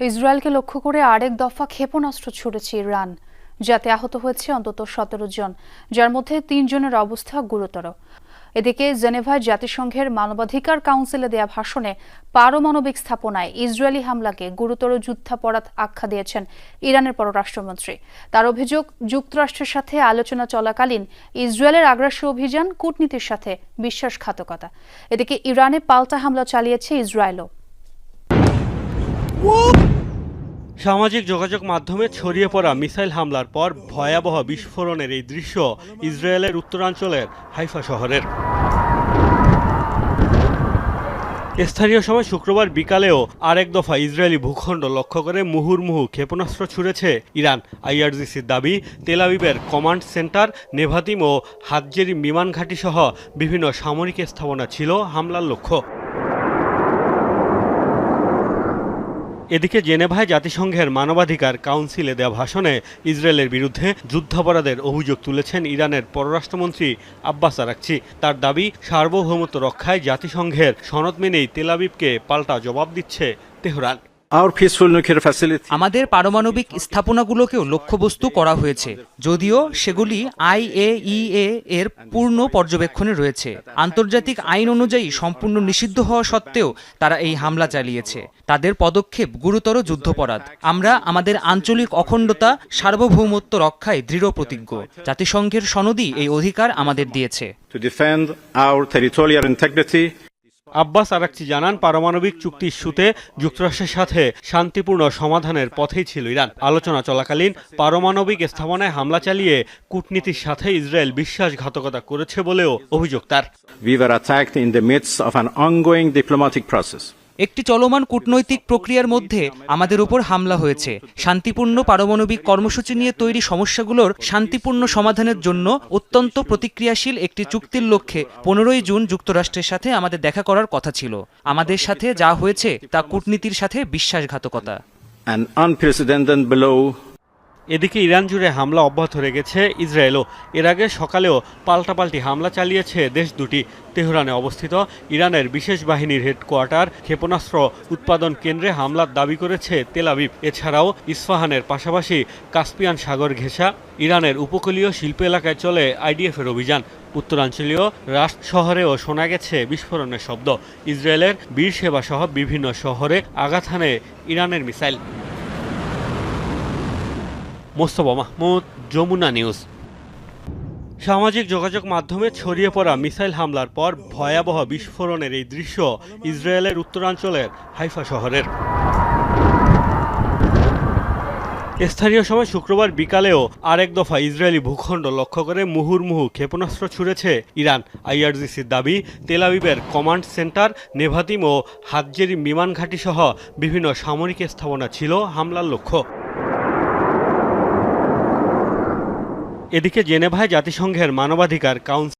ইসরায়েলকে লক্ষ্য করে আরেক দফা ক্ষেপণাস্ত্র ছুড়েছে ইরান, যাতে আহত হয়েছে অন্তত 17 জন, যার মধ্যে 3 জনের অবস্থা গুরুতর। এদিকে জেনেভায় জাতিসংঘের মানবাধিকার কাউন্সিলে দেয়া ভাষণে পারমাণবিক স্থাপনায় ইসরায়েলি হামলাকে গুরুতর যুদ্ধাপরাধ আখ্যা দিয়েছেন ইরানের পররাষ্ট্রমন্ত্রী। তার অভিযোগ, যুক্তরাষ্ট্রের সাথে আলোচনা চলাকালীন ইসরায়েলের আগ্রাসী অভিযান কূটনীতির সাথে বিশ্বাসঘাতকতা। এদিকে ইরানে পাল্টা হামলা চালিয়েছে ইসরায়েলও। সামাজিক যোগাযোগ মাধ্যমে ছড়িয়ে পড়া মিসাইল হামলার পর ভয়াবহ বিস্ফোরণের এই দৃশ্য ইসরায়েলের উত্তরাঞ্চলের হাইফা শহরের। স্থানীয় সময় শুক্রবার বিকালেও আরেক দফা ইসরায়েলি ভূখণ্ড লক্ষ্য করে মুহুর্মুহু ক্ষেপণাস্ত্র ছুড়েছে ইরান। আইআরজিসির দাবি, তেল আবিবের কমান্ড সেন্টার, নেভাতিম ও হাতজেরি বিমান ঘাঁটি সহ বিভিন্ন সামরিক স্থাপনা ছিল হামলার লক্ষ্য। এদিকে জেনেভায় জাতিসংঘের মানবাধিকার কাউন্সিলে দেওয়া ভাষণে ইসরায়েলের বিরুদ্ধে যুদ্ধাপরাধের অভিযোগ তুলেছেন ইরানের পররাষ্ট্রমন্ত্রী আব্বাস আরাকচি। তার দাবি, সার্বভৌমত্ব রক্ষায় জাতিসংঘের সনদ মেনেই তেল আবিবকে পাল্টা জবাব দিচ্ছে তেহরান। আমাদের পারমাণবিক স্থাপনাগুলোকেও লক্ষ্যবস্তু করা হয়েছে, যদিও সেগুলি IAEA এর পূর্ণ পর্যবেক্ষণে রয়েছে। আন্তর্জাতিক আইন অনুযায়ী সম্পূর্ণ নিষিদ্ধ হওয়া সত্ত্বেও তারা এই হামলা চালিয়েছে। তাদের পদক্ষেপ গুরুতর যুদ্ধাপরাধ। আমরা আমাদের আঞ্চলিক অখণ্ডতা, সার্বভৌমত্ব রক্ষায় দৃঢ় প্রতিজ্ঞ। জাতিসংঘের সনদই এই অধিকার আমাদের দিয়েছে। আব্বাস আরাকচি জানান, পারমাণবিক চুক্তি ইস্যুতে যুক্তরাষ্ট্রের সাথে শান্তিপূর্ণ সমাধানের পথেই ছিল ইরান। আলোচনা চলাকালীন পারমাণবিক স্থাপনায় হামলা চালিয়ে কূটনীতির সাথে ইসরায়েল বিশ্বাসঘাতকতা করেছে বলেও অভিযোগ তার। একটি চলমান কূটনৈতিক প্রক্রিয়ার মধ্যে আমাদের উপর হামলা হয়েছে। শান্তিপূর্ণ পারমাণবিক কর্মসূচি নিয়ে তৈরি সমস্যাগুলোর শান্তিপূর্ণ সমাধানের জন্য অত্যন্ত প্রতিক্রিয়াশীল একটি চুক্তির লক্ষ্যে 15ই জুন যুক্তরাষ্ট্রের সাথে আমাদের দেখা করার কথা ছিল। আমাদের সাথে যা হয়েছে তা কূটনীতির সাথে বিশ্বাসঘাতকতা। এদিকে ইরান জুড়ে হামলা অব্যাহত রেখেছে ইসরায়েলও। এর আগে সকালেও পাল্টাপাল্টি হামলা চালিয়েছে দেশ দুটি। তেহরানে অবস্থিত ইরানের বিশেষ বাহিনীর হেডকোয়ার্টার, ক্ষেপণাস্ত্র উৎপাদন কেন্দ্রে হামলার দাবি করেছে তেল আবিব। এছাড়াও ইস্পাহানের পাশাপাশি কাস্পিয়ান সাগর ঘেঁষা ইরানের উপকূলীয় শিল্প এলাকায় চলে IDF-এর অভিযান। উত্তরাঞ্চলীয় রাশদ শহরেও শোনা গেছে বিস্ফোরণের শব্দ। ইসরায়েলের বীরসেবা সহ বিভিন্ন শহরে আঘাত হানে ইরানের মিসাইল। মোস্তফা মাহমুদ, যমুনা নিউজ। সামাজিক যোগাযোগ মাধ্যমে ছড়িয়ে পড়া মিসাইল হামলার পর ভয়াবহ বিস্ফোরণের এই দৃশ্য ইসরায়েলের উত্তরাঞ্চলের হাইফা শহরের। স্থানীয় সময় শুক্রবার বিকালেও আরেক দফা ইসরায়েলি ভূখণ্ড লক্ষ্য করে মুহুর্মুহু ক্ষেপণাস্ত্র ছুড়েছে ইরান। আইআরজিসির দাবি, তেল আবিবের কমান্ড সেন্টার, নেভাতিম ও হাতজেরি বিমান ঘাঁটি সহ বিভিন্ন সামরিক স্থাপনা ছিল হামলার লক্ষ্য। এদিকে জেনেভায় জাতিসংঘের মানবাধিকার কাউন্সিল